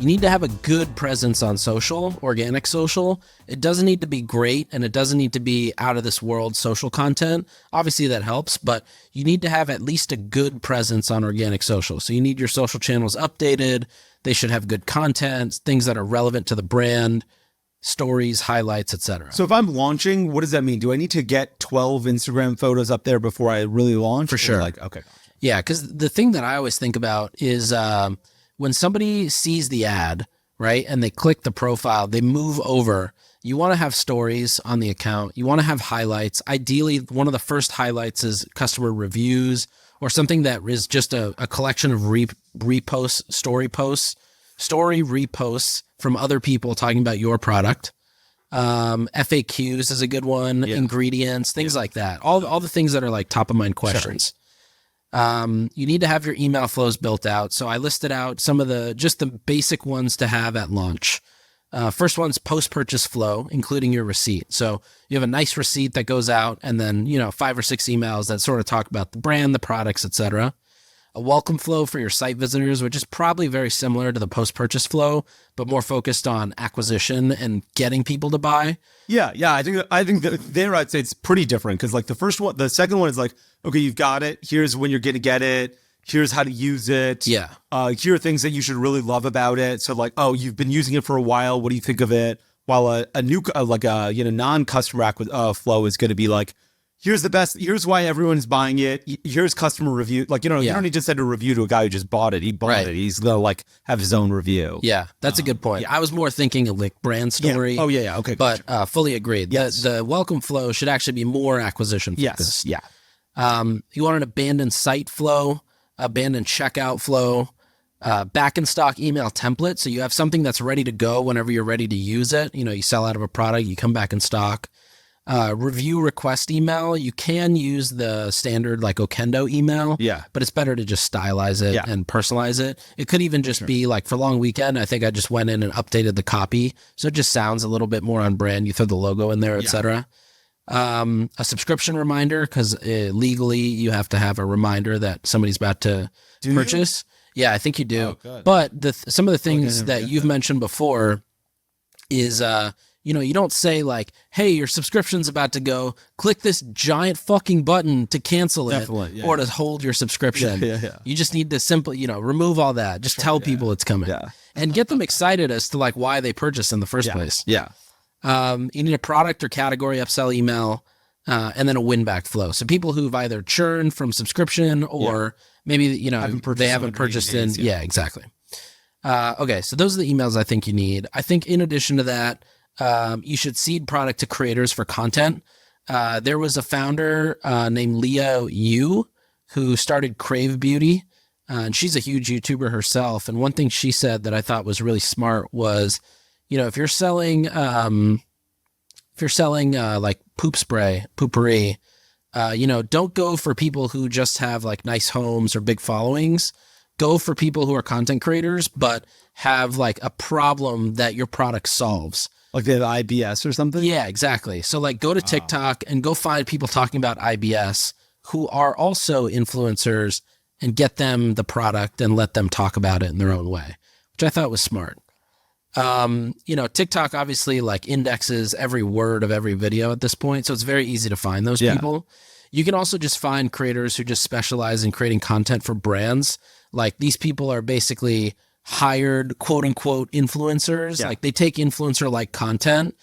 You need to have a good presence on social, organic social. It doesn't need to be great, and it doesn't need to be out of this world social content. Obviously that helps, but you need to have at least a good presence on organic social. So you need your social channels updated. They should have good content, things that are relevant to the brand, stories, highlights, etc. So if I'm launching, what does that mean? Do I need to get 12 Instagram photos up there before I really launch? For sure. Okay. Yeah, because the thing that I always think about is when somebody sees the ad, right, and they click the profile, they move over. You want to have stories on the account. You want to have highlights. Ideally, one of the first highlights is customer reviews or something that is just a collection of reposts, story reposts from other people talking about your product. FAQs is a good one. Yeah. Ingredients, things like that. All the things that are like top of mind questions. Sure. You need to have your email flows built out. So I listed out some of just the basic ones to have at launch. First one's post-purchase flow, including your receipt. So you have a nice receipt that goes out and then, 5 or 6 emails that sort of talk about the brand, the products, etc. A welcome flow for your site visitors, which is probably very similar to the post-purchase flow, but more focused on acquisition and getting people to buy. Yeah. I think that there I'd say it's pretty different because like the second one is like, okay, you've got it. Here's when you're going to get it. Here's how to use it. Yeah. Here are things that you should really love about it. So like, oh, you've been using it for a while. What do you think of it? While a new non-customer flow is going to be like, here's the best. Here's why everyone's buying it. Here's customer review. Like, you don't need to send a review to a guy who just bought it. He bought it. He's going to like have his own review. Yeah, that's a good point. Yeah. I was more thinking of like brand story. Yeah. Oh yeah. Okay. But fully agreed. Yes. The welcome flow should actually be more acquisition focused. Yes. Yeah. You want an abandoned site flow, abandoned checkout flow, back in stock email template. So you have something that's ready to go whenever you're ready to use it. You sell out of a product, you come back in stock. Review request email. You can use the standard like Okendo email, but it's better to just stylize it and personalize it. It could even just be like for long weekend. I think I just went in and updated the copy. So it just sounds a little bit more on brand. You throw the logo in there, etc. A subscription reminder, because legally you have to have a reminder that somebody's about to purchase. Yeah, I think you do. Oh, but some of the things that you've mentioned before is, you don't say like, hey, your subscription's about to go, click this giant fucking button to cancel it or to hold your subscription. You just need to simply, remove all that. Just tell people it's coming and get them excited as to like why they purchased in the first place. Yeah. You need a product or category upsell email, and then a win back flow. So people who've either churned from subscription or maybe, they haven't purchased in. Yeah, exactly. Okay. So those are the emails I think you need. I think in addition to that, you should seed product to creators for content. There was a founder named Leah Yu who started Crave Beauty, and she's a huge YouTuber herself. And one thing she said that I thought was really smart was, if you're selling like poop spray, poopery, don't go for people who just have like nice homes or big followings. Go for people who are content creators, but have like a problem that your product solves. Like they have IBS or something? Yeah, exactly. So like go to TikTok and go find people talking about IBS who are also influencers and get them the product and let them talk about it in their own way, which I thought was smart. TikTok obviously like indexes every word of every video at this point. So it's very easy to find those people. You can also just find creators who just specialize in creating content for brands. Like these people are basically hired quote unquote influencers. Like they take influencer like content.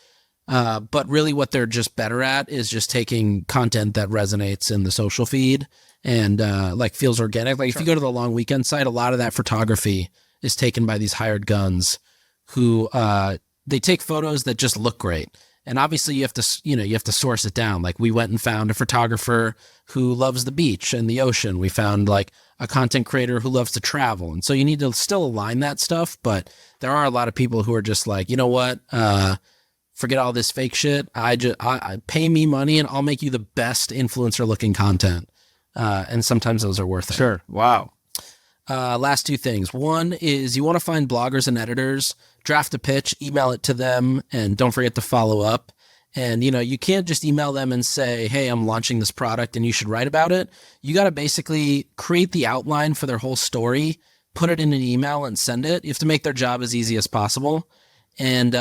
But really what they're just better at is just taking content that resonates in the social feed and, like feels organic. Like if you go to the Long Weekend site, a lot of that photography is taken by these hired guns who, they take photos that just look great. And obviously you have to source it down. Like we went and found a photographer who loves the beach and the ocean. We found like a content creator who loves to travel. And so you need to still align that stuff. But there are a lot of people who are just like, you know what? Forget all this fake shit. I pay me money and I'll make you the best influencer looking content. And sometimes those are worth it. Sure. Wow. Last two things. One is you want to find bloggers and editors, draft a pitch, email it to them, and don't forget to follow up. And, you can't just email them and say, hey, I'm launching this product and you should write about it. You got to basically create the outline for their whole story, put it in an email and send it. You have to make their job as easy as possible. And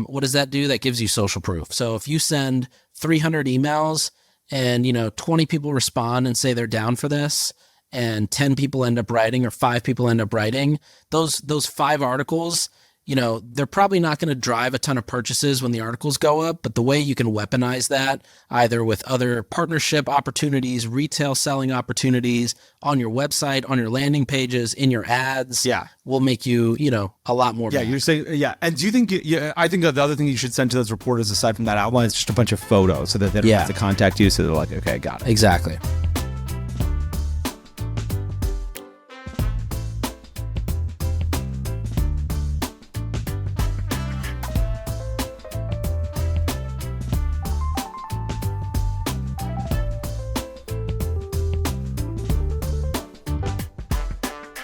what does that do? That gives you social proof. So if you send 300 emails and, 20 people respond and say they're down for this, and 10 people end up writing or 5 people end up writing, those 5 articles, they're probably not going to drive a ton of purchases when the articles go up, but the way you can weaponize that, either with other partnership opportunities, retail selling opportunities, on your website, on your landing pages, in your ads, will make you, a lot more. Yeah, you're saying, And do you think, I think the other thing you should send to those reporters, aside from that outline, is just a bunch of photos so that they don't have to contact you. So they're like, okay, got it. Exactly.